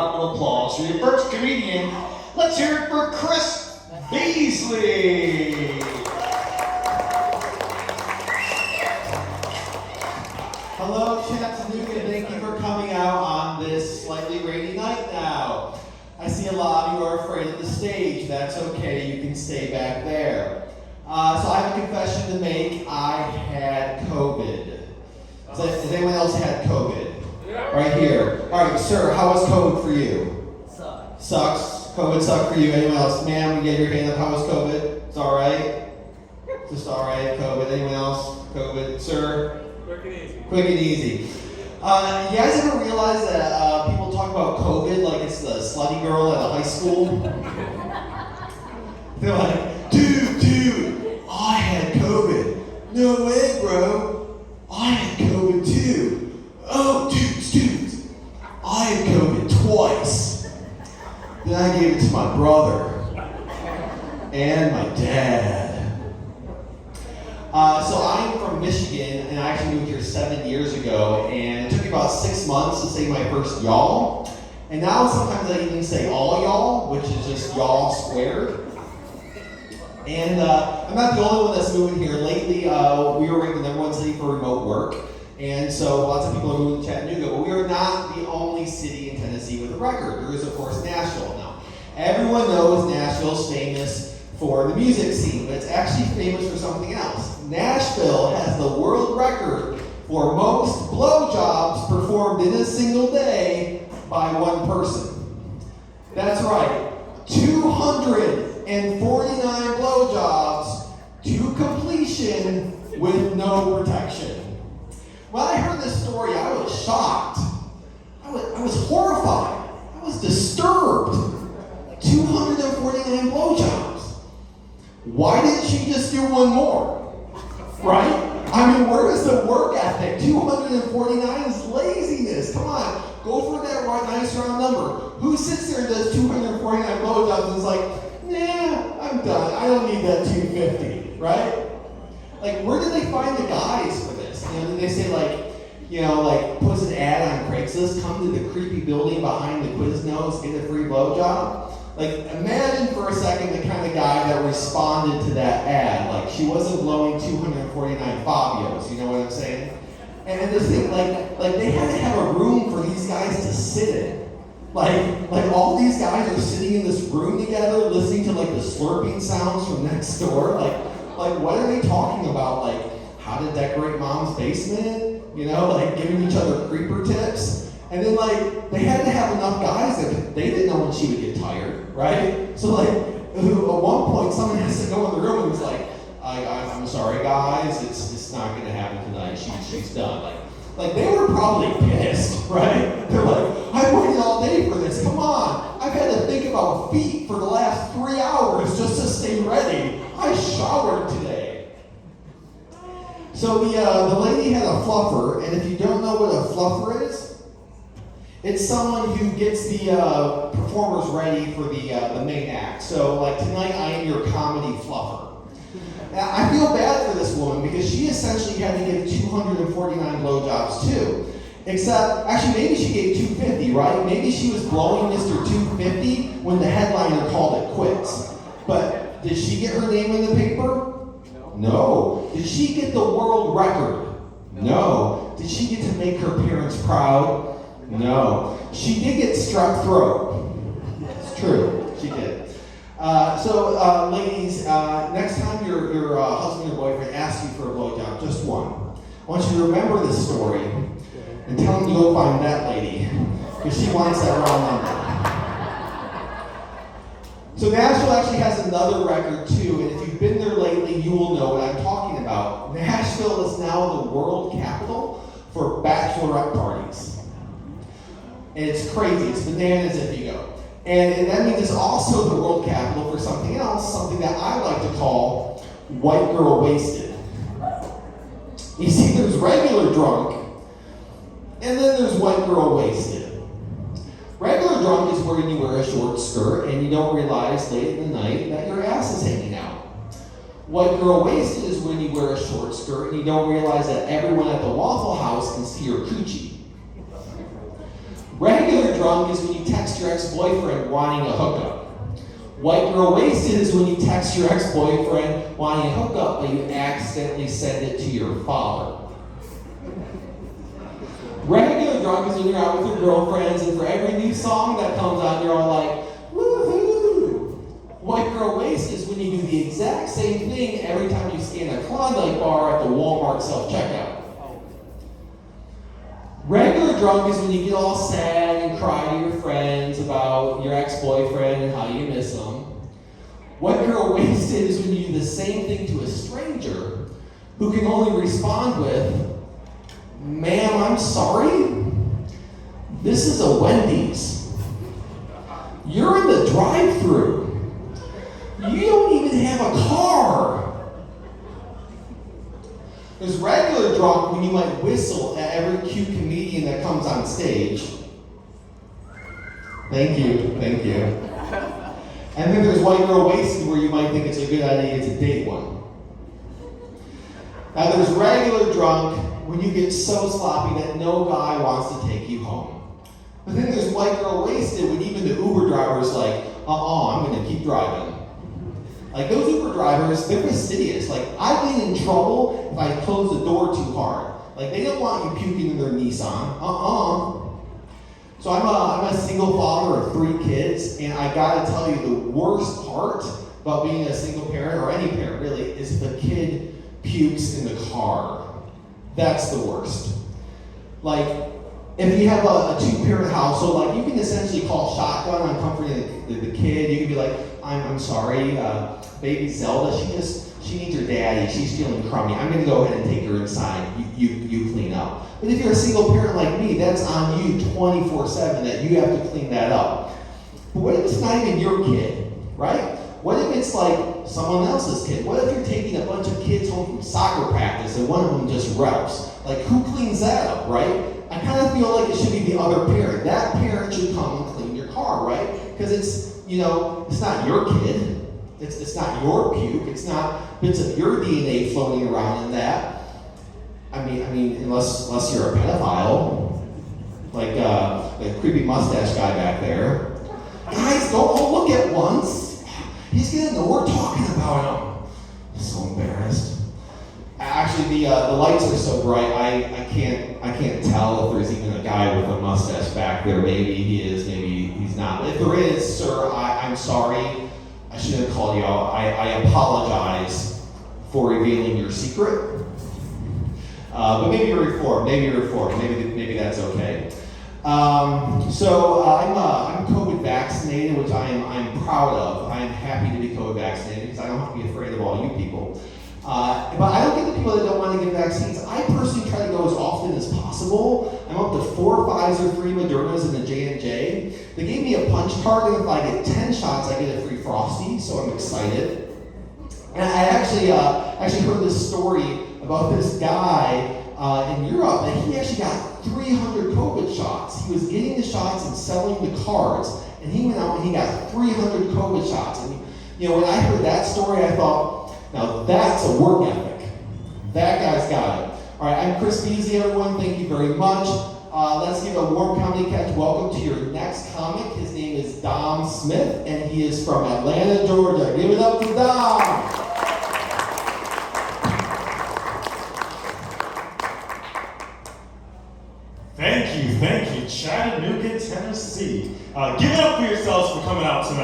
round of applause for your first comedian. Let's hear it for Chris Beasley. Hello, Chattanooga. Thank you for coming out on this slightly rainy night now. I see a lot of you are afraid of the stage. That's okay. You can stay back there. So I have a confession to make. I had COVID. Has anyone else had COVID? Right here. All right, sir, how was COVID for you? Sucks. COVID sucked for you. Anyone else? Ma'am, you get your hand up. How was COVID? It's all right? Just all right, COVID. Anyone else? COVID? Sir? Quick and easy. Quick and easy. You guys ever realize that people talk about COVID like it's the slutty girl at a high school? They're like, dude, I had COVID. No way, bro. I had COVID too. Oh, dudes, I had COVID twice. Then I gave it to my brother and my dad. So I'm from Michigan, and I actually moved here 7 years ago, and it took me about 6 months to say my first y'all. And now sometimes I even say all y'all, which is just y'all squared. And I'm not the only one that's moving here. Lately, we were ranked the #1 city for remote work, and so lots of people are moving to Chattanooga, but we are not the only city in Tennessee with a record. There is, of course, Nashville. Now, everyone knows Nashville's famous for the music scene, but it's actually famous for something else. Nashville has the world record for most blowjobs performed in a single day by one person. That's right, 249 blowjobs to completion with no protection. When I heard this story, I was shocked. I was horrified. I was disturbed. 249 blowjobs. Why didn't she just do one more? Right? I mean, where is the work ethic? 249 is laziness. Come on, go for that nice round number. Who sits there and does 249 blowjobs and is like, nah, I'm done. I don't need that 250, right? Like, where did they find the guys for this? Did they say puts an ad on Craigslist, come to the creepy building behind the Quiznos, get a free blowjob? Like, imagine for a second the kind of guy that responded to that ad. Like, she wasn't blowing 249 Fabios, you know what I'm saying? And this thing, like they had to have a room for these guys to sit in. Like all these guys are sitting in this room together, listening to like the slurping sounds from next door. Like what are they talking about? Like how to decorate mom's basement? You know, like giving each other creeper tips. And then they had to have enough guys that they didn't know when she would get tired, right? So at one point someone has to go in the room and was like, I'm sorry guys, it's not gonna happen tonight. She's done. Like they were probably pissed, right? They're like, I waited all day for this. Come on, I've had to think about feet for the last 3 hours just to stay ready. I showered today. So the lady had a fluffer, and if you don't know what a fluffer is, it's someone who gets the performers ready for the main act. So tonight I am your comedy fluffer. Now, I feel bad for this woman because she essentially had to give 249 blowjobs too. Except, actually maybe she gave 250, right? Maybe she was blowing Mr. 250 when the headliner called it quits. But did she get her name in the paper? No. Did she get the world record? No. Did she get to make her parents proud? No. She did get strep throat. It's true. She did. Ladies, next time your husband or boyfriend asks you for a blowjob, just one, I want you to remember this story and tell him to go find that lady because she wants that round number. So Nashville actually has another record too, and if you've been there lately, you will know what I'm talking about. Nashville is now the world capital for bachelorette parties. And it's crazy, it's bananas if you go. And that means it's also the world capital for something else, something that I like to call white girl wasted. You see, there's regular drunk, and then there's white girl wasted. Regular drunk is where you wear a short skirt and you don't realize late in the night that your ass is hanging out. White girl wasted is when you wear a short skirt and you don't realize that everyone at the Waffle House can see your coochie. Regular drunk is when you text your ex-boyfriend wanting a hookup. White girl wasted is when you text your ex-boyfriend wanting a hookup, but you accidentally send it to your father. Regular drunk is when you're out with your girlfriends, and for every new song that comes on, you're all like, woohoo! White girl wasted is when you do the exact same thing every time you scan a Klondike bar at the Walmart self-checkout. Regular drunk is when you get all sad and cry to your friends about your ex-boyfriend and how you miss him. White girl wasted is when you do the same thing to a stranger who can only respond with, "Ma'am, I'm sorry. This is a Wendy's. You're in the drive-thru. You don't even have a car." There's regular drunk when you might whistle at every cute comedian that comes on stage. Thank you, thank you. And then there's white girl wasted where you might think it's a good idea to date one. Now there's regular drunk when you get so sloppy that no guy wants to take you home. But then there's white girl wasted when even the Uber driver's like, I'm gonna keep driving. Like those Uber drivers, they're fastidious. Like I've been in trouble if I close the door too hard. Like they don't want you puking in their Nissan. So I'm a single father of 3 kids, and I gotta tell you the worst part about being a single parent, or any parent really, is if the kid pukes in the car. That's the worst. Like, if you have a 2-parent household, like you can essentially call shotgun on comforting the kid. You can be like, I'm sorry, baby Zelda, she needs her daddy. She's feeling crummy. I'm gonna go ahead and take her inside. You clean up. But if you're a single parent like me, that's on you 24/7 that you have to clean that up. But what if it's not even your kid, right? What if it's like someone else's kid? What if you're taking a bunch of kids home from soccer practice and one of them just reps? Like who cleans that up, right? I kind of feel like it should be the other parent. That parent should come and clean your car, right? Because it's not your kid. It's not your puke. It's not bits of your DNA floating around in that. I mean, unless you're a pedophile, like the creepy mustache guy back there. Guys, don't all look at once. He's gonna know we're talking about him. I'm so embarrassed. Actually, the lights are so bright, I can't tell if there's even a guy with a mustache back there. Maybe he is, maybe he's not. But if there is, sir, I'm sorry. I should have called you out. I apologize for revealing your secret. But maybe you're reformed. Maybe that's okay. So I'm COVID vaccinated, which I'm proud of. I'm happy to be COVID vaccinated because I don't have to be afraid of all you people. But I don't get the people that don't want to get vaccines. I personally try to go as often as possible. I'm up to 4 Pfizer, 3 Modernas, and a J&J. They gave me a punch card, and if I get 10 shots, I get a free Frosty, so I'm excited. And I actually heard this story about this guy in Europe, and he actually got 300 COVID shots. He was getting the shots and selling the cards, and he went out and he got 300 COVID shots. And when I heard that story, I thought, now that's a work ethic. That guy's got it. All right, I'm Chris Beasley, everyone. Thank you very much. Let's give a warm comedy catch welcome to your next comic. His name is Dom Smith, and he is from Atlanta, Georgia. Give it up to Dom. Thank you, Chattanooga, Tennessee. Give it up for yourselves for coming out tonight.